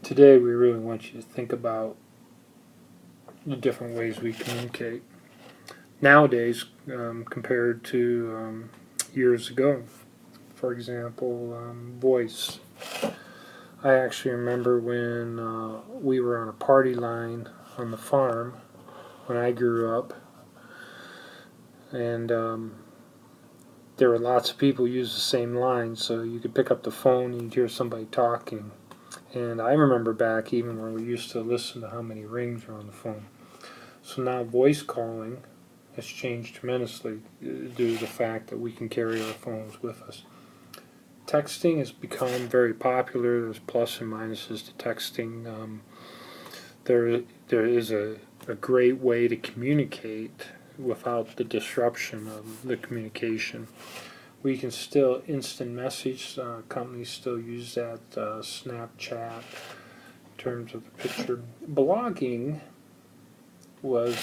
Today we really want you to think about the different ways we communicate nowadays compared to years ago. For example, voice. I actually remember when we were on a party line on the farm when I grew up, and there were lots of people who used the same line, so you could pick up the phone and you'd hear somebody talking. And I remember back even when we used to listen to how many rings were on the phone. So now voice calling has changed tremendously due to the fact that we can carry our phones with us. Texting has become very popular. There's plus and minuses to texting. There is a great way to communicate without the disruption of the communication. We can still instant message. Companies still use that. Snapchat, in terms of the picture. Blogging was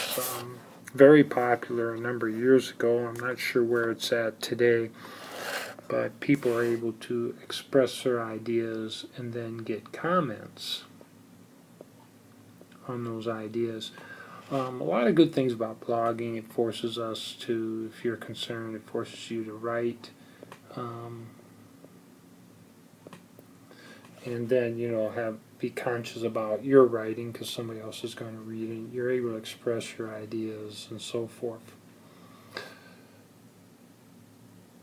very popular a number of years ago. I'm not sure where it's at today, but people are able to express their ideas and then get comments on those ideas. A lot of good things about blogging. It forces us to, if you're concerned, it forces you to write. And then, be conscious about your writing because somebody else is going to read it. You're able to express your ideas and so forth.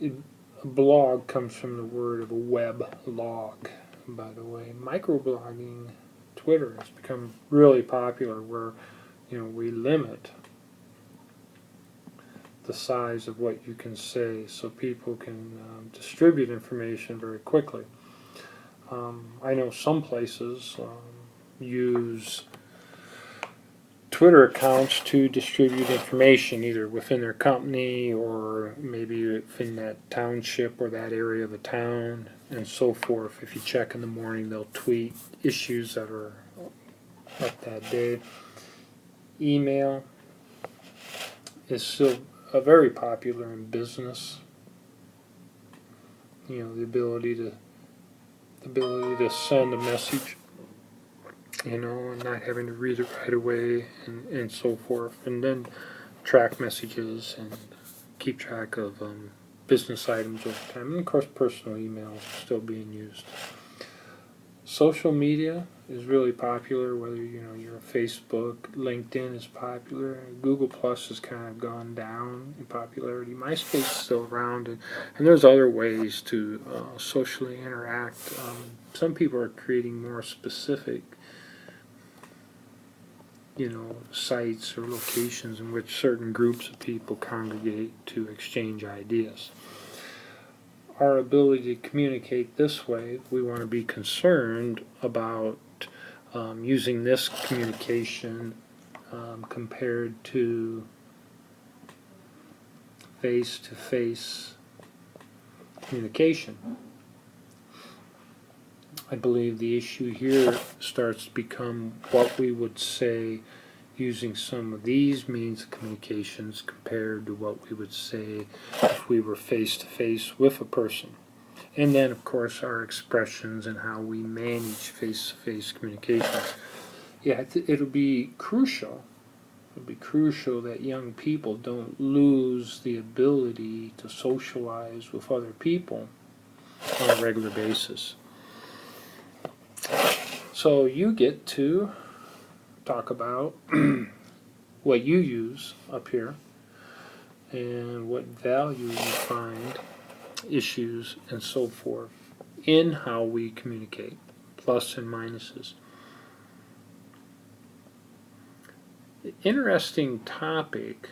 A blog comes from the word of a web log, by the way. Microblogging, Twitter, has become really popular where we limit the size of what you can say so people can distribute information very quickly. I know some places use Twitter accounts to distribute information either within their company or maybe within that township or that area of a town and so forth. If you check in the morning, they'll tweet issues that are up that day. Email is still very popular in business. The ability to send a message, and not having to read it right away and so forth, and then track messages and keep track of business items over time. And of course, personal email is still being used. Social media is really popular, whether you're a Facebook, LinkedIn is popular, Google Plus has kind of gone down in popularity. MySpace is still around, and there's other ways to socially interact. Some people are creating more specific sites or locations in which certain groups of people congregate to exchange ideas. Our ability to communicate this way, we want to be concerned about using this communication compared to face-to-face communication. I believe the issue here starts to become what we would say using some of these means of communications compared to what we would say if we were face-to-face with a person. And then, of course, our expressions and how we manage face-to-face communications. Yeah, it'll be crucial. It'll be crucial that young people don't lose the ability to socialize with other people on a regular basis. So you get to talk about what you use up here and what value you find, issues, and so forth in how we communicate, plus and minuses. The interesting topic,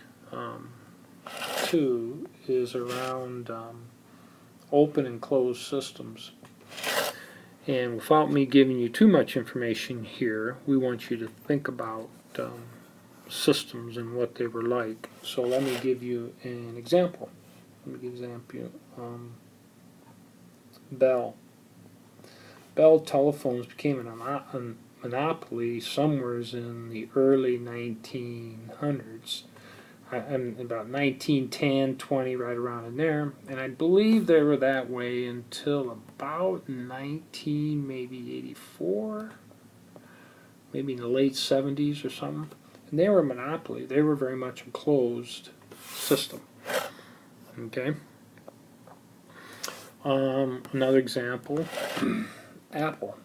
too, is around open and closed systems. And without me giving you too much information here, we want you to think about systems and what they were like. So let me give you an example. Bell. Bell telephones became a monopoly somewhere in the early 1900s. About 1910, 20, right around in there. And I believe they were that way until about 19, maybe 84. maybe in the late 70s or something. And they were a monopoly. They were very much a closed system. Okay. Another example, Apple.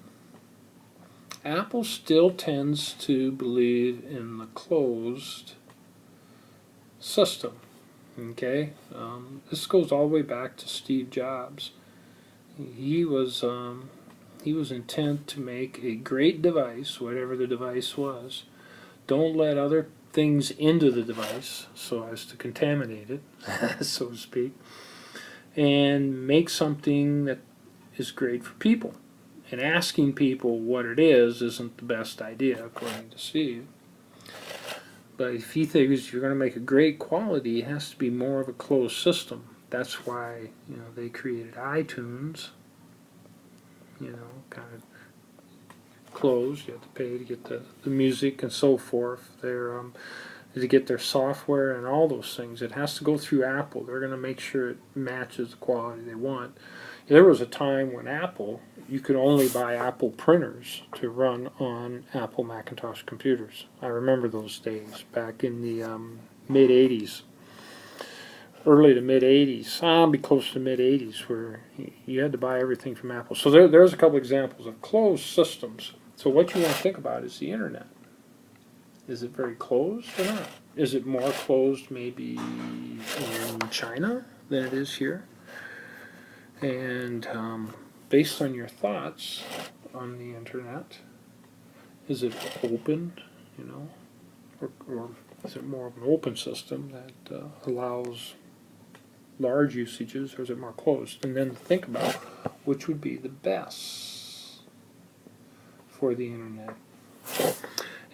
Apple still tends to believe in the closed system. Okay, this goes all the way back to Steve Jobs. He was intent to make a great device, whatever the device was. Don't let other things into the device so as to contaminate it, so to speak, and make something that is great for people. And asking people what it is isn't the best idea, according to Steve. But if he thinks you're going to make a great quality, it has to be more of a closed system. That's why they created iTunes. Kind of closed. You have to pay to get the music and so forth. To get their software and all those things, it has to go through Apple. They're going to make sure it matches the quality they want. There was a time when you could only buy Apple printers to run on Apple Macintosh computers. I remember those days back in the mid-'80s, early to mid-'80s. I'll be close to mid-'80s, where you had to buy everything from Apple. So there's a couple examples of closed systems. So what you want to think about is the Internet. Is it very closed or not? Is it more closed maybe in China than it is here? And based on your thoughts on the Internet, is it open, or is it more of an open system that allows large usages, or is it more closed? And then think about which would be the best for the Internet.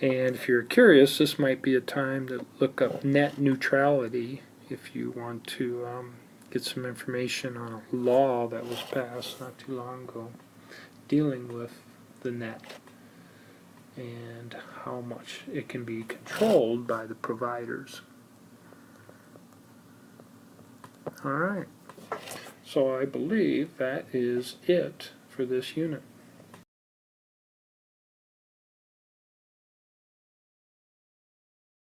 And if you're curious, this might be a time to look up net neutrality if you want to get some information on a law that was passed not too long ago dealing with the net and how much it can be controlled by the providers. Alright, so I believe that is it for this unit.